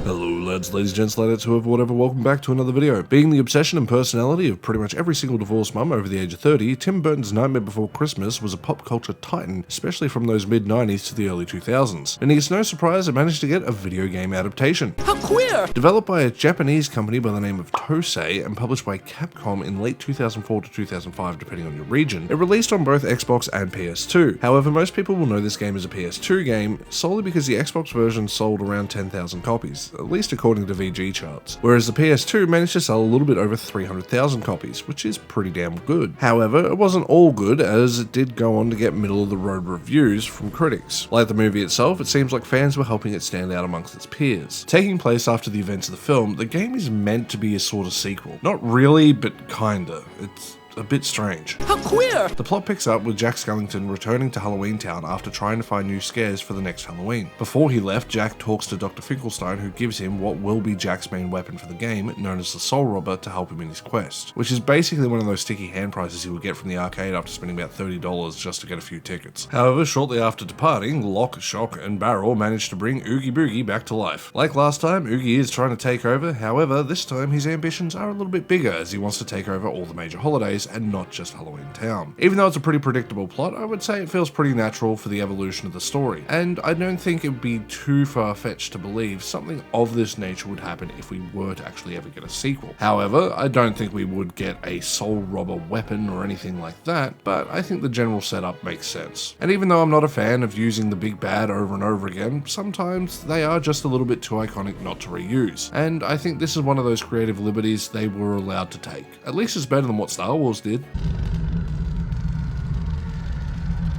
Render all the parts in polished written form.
Hello lads, ladies, gents, ladetts, whoever, whatever, welcome back to another video. Being the obsession and personality of pretty much every single divorced mum over the age of 30, Tim Burton's Nightmare Before Christmas was a pop culture titan, especially from those mid-90s to the early 2000s. And it's no surprise it managed to get a video game adaptation. How queer! Developed by a Japanese company by the name of Tosei and published by Capcom in late 2004 to 2005 depending on your region, it released on both Xbox and PS2. However, most people will know this game as a PS2 game solely because the Xbox version sold around 10,000 copies, at least according to VG charts, whereas the PS2 managed to sell a little bit over 300,000 copies, which is pretty damn good. However, it wasn't all good, as it did go on to get middle-of-the-road reviews from critics. Like the movie itself, it seems like fans were helping it stand out amongst its peers. Taking place after the events of the film, the game is meant to be a sort of sequel. Not really, but kinda. It's a bit strange. How queer! The plot picks up with Jack Skellington returning to Halloween Town after trying to find new scares for the next Halloween. Before he left, Jack talks to Dr. Finkelstein, who gives him what will be Jack's main weapon for the game, known as the Soul Robber, to help him in his quest, which is basically one of those sticky hand prizes he would get from the arcade after spending about $30 just to get a few tickets. However, shortly after departing, Lock, Shock, and Barrel manage to bring Oogie Boogie back to life. Like last time, Oogie is trying to take over, however, this time his ambitions are a little bit bigger as he wants to take over all the major holidays and not just Halloween Town. Even though it's a pretty predictable plot, I would say it feels pretty natural for the evolution of the story, and I don't think it would be too far-fetched to believe something of this nature would happen if we were to actually ever get a sequel. However, I don't think we would get a Soul Robber weapon or anything like that, but I think the general setup makes sense. And even though I'm not a fan of using the big bad over and over again, sometimes they are just a little bit too iconic not to reuse, and I think this is one of those creative liberties they were allowed to take. At least it's better than what Star Wars did.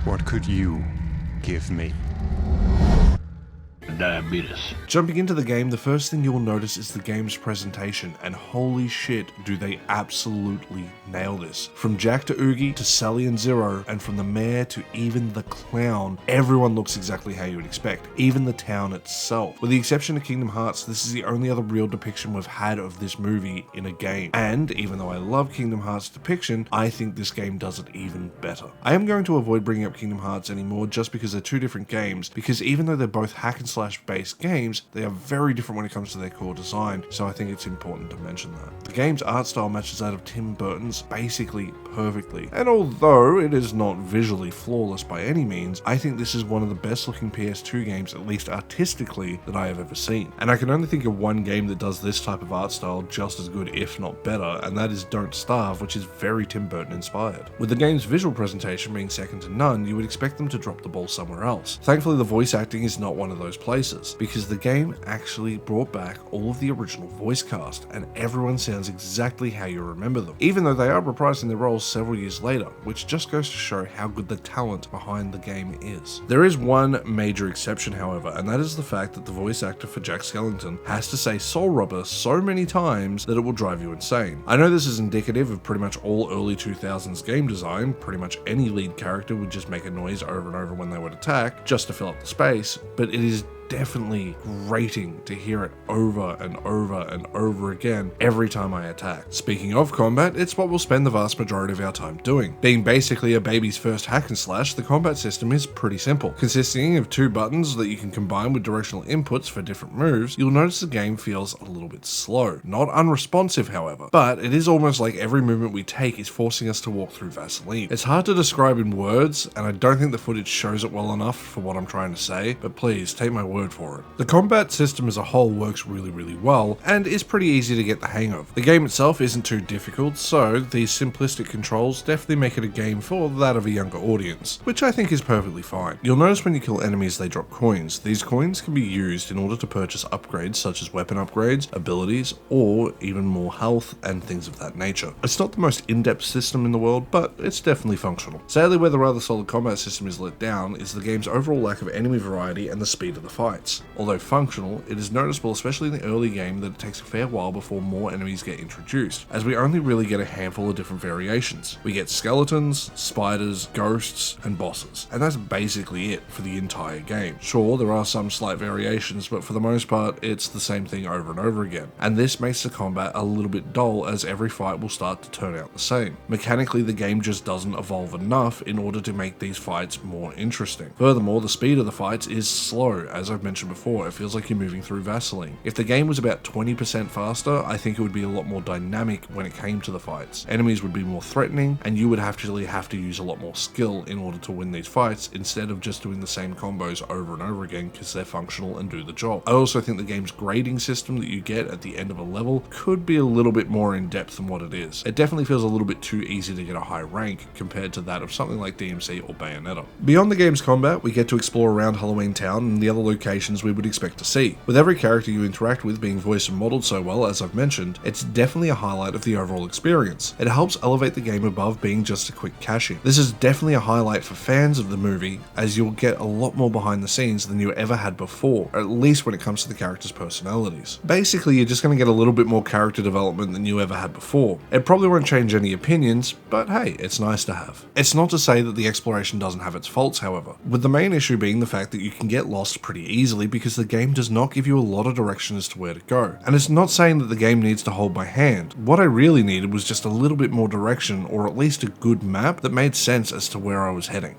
What could you give me? Diabetes. Jumping into the game, the first thing you'll notice is the game's presentation, and holy shit do they absolutely nail this. From Jack to Oogie to Sally and Zero, and from the mayor to even the clown, everyone looks exactly how you would expect, even the town itself. With the exception of Kingdom Hearts, this is the only other real depiction we've had of this movie in a game. And even though I love Kingdom Hearts' depiction, I think this game does it even better. I am going to avoid bringing up Kingdom Hearts anymore just because they're two different games, because even though they're both hack and slash based games, they are very different when it comes to their core design, so I think it's important to mention that. The game's art style matches that of Tim Burton's basically perfectly, and although it is not visually flawless by any means, I think this is one of the best looking PS2 games, at least artistically, that I have ever seen. And I can only think of one game that does this type of art style just as good, if not better, and that is Don't Starve, which is very Tim Burton inspired. With the game's visual presentation being second to none, you would expect them to drop the ball somewhere else. Thankfully, the voice acting is not one of those places, because the game actually brought back all of the original voice cast, and everyone sounds exactly how you remember them, even though they are reprising their roles several years later, which just goes to show how good the talent behind the game is. There is one major exception, however, and that is the fact that the voice actor for Jack Skellington has to say Soul Robber so many times that it will drive you insane. I know this is indicative of pretty much all early 2000s game design. Pretty much any lead character would just make a noise over and over when they would attack, just to fill up the space, but it is definitely grating to hear it over and over and over again every time I attack. Speaking of combat, it's what we'll spend the vast majority of our time doing. Being basically a baby's first hack and slash, the combat system is pretty simple. Consisting of two buttons that you can combine with directional inputs for different moves, you'll notice the game feels a little bit slow. Not unresponsive, however, but it is almost like every movement we take is forcing us to walk through Vaseline. It's hard to describe in words, and I don't think the footage shows it well enough for what I'm trying to say, but please take my word for it. The combat system as a whole works really well, and is pretty easy to get the hang of. The game itself isn't too difficult, so these simplistic controls definitely make it a game for that of a younger audience, which I think is perfectly fine. You'll notice when you kill enemies they drop coins. These coins can be used in order to purchase upgrades such as weapon upgrades, abilities, or even more health and things of that nature. It's not the most in-depth system in the world, but it's definitely functional. Sadly, where the rather solid combat system is let down is the game's overall lack of enemy variety and the speed of the fights. Although functional, it is noticeable, especially in the early game, that it takes a fair while before more enemies get introduced, as we only really get a handful of different variations. We get skeletons, spiders, ghosts, and bosses, and that's basically it for the entire game. Sure, there are some slight variations, but for the most part, it's the same thing over and over again, and this makes the combat a little bit dull, as every fight will start to turn out the same. Mechanically, the game just doesn't evolve enough in order to make these fights more interesting. Furthermore, the speed of the fights is slow, as I I've mentioned before, it feels like you're moving through Vaseline. If the game was about 20% faster, I think it would be a lot more dynamic when it came to the fights. Enemies would be more threatening, and you would actually have to use a lot more skill in order to win these fights, instead of just doing the same combos over and over again because they're functional and do the job. I also think the game's grading system that you get at the end of a level could be a little bit more in depth than what it is. It definitely feels a little bit too easy to get a high rank compared to that of something like DMC or Bayonetta. Beyond the game's combat, we get to explore around Halloween Town and the other locations we would expect to see. With every character you interact with being voiced and modeled so well, as I've mentioned, it's definitely a highlight of the overall experience. It helps elevate the game above being just a quick cash-in. This is definitely a highlight for fans of the movie, as you'll get a lot more behind the scenes than you ever had before, at least when it comes to the characters' personalities. Basically, you're just going to get a little bit more character development than you ever had before. It probably won't change any opinions, but hey, it's nice to have. It's not to say that the exploration doesn't have its faults, however, with the main issue being the fact that you can get lost pretty easily because the game does not give you a lot of direction as to where to go. And it's not saying that the game needs to hold my hand. What I really needed was just a little bit more direction, or at least a good map that made sense as to where I was heading.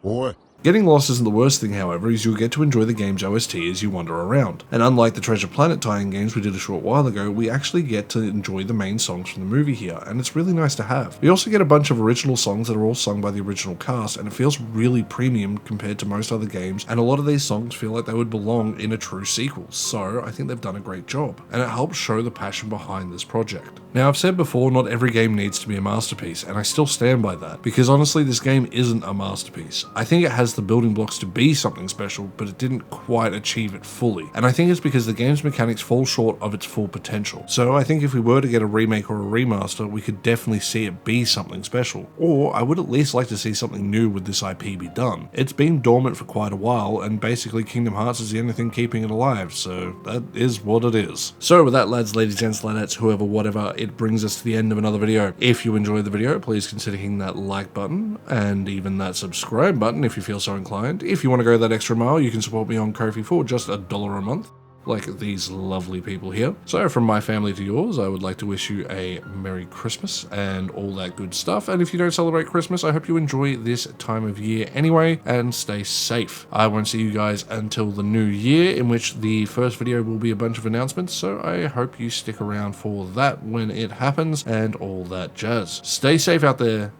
Boy. Getting lost isn't the worst thing, however, as you'll get to enjoy the game's OST as you wander around. And unlike the Treasure Planet tie-in games we did a short while ago, we actually get to enjoy the main songs from the movie here, and it's really nice to have. We also get a bunch of original songs that are all sung by the original cast, and it feels really premium compared to most other games, and a lot of these songs feel like they would belong in a true sequel, so I think they've done a great job, and it helps show the passion behind this project. Now, I've said before, not every game needs to be a masterpiece, and I still stand by that, because honestly this game isn't a masterpiece. I think it has the building blocks to be something special, but it didn't quite achieve it fully. And I think it's because the game's mechanics fall short of its full potential. So I think if we were to get a remake or a remaster, we could definitely see it be something special. Or I would at least like to see something new with this IP be done. It's been dormant for quite a while, and basically Kingdom Hearts is the only thing keeping it alive, so that is what it is. So with that, lads, ladies, gents, ladetts, whoever, whatever, it brings us to the end of another video. If you enjoyed the video, please consider hitting that like button, and even that subscribe button if you feel so inclined. If you want to go that extra mile, you can support me on Ko-fi for just $1 a month, like these lovely people here. So from my family to yours, I would like to wish you a Merry Christmas and all that good stuff. And if you don't celebrate Christmas, I hope you enjoy this time of year anyway, and stay safe. I won't see you guys until the new year, in which the first video will be a bunch of announcements, so I hope you stick around for that when it happens and all that jazz. Stay safe out there.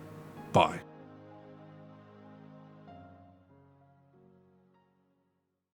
Bye.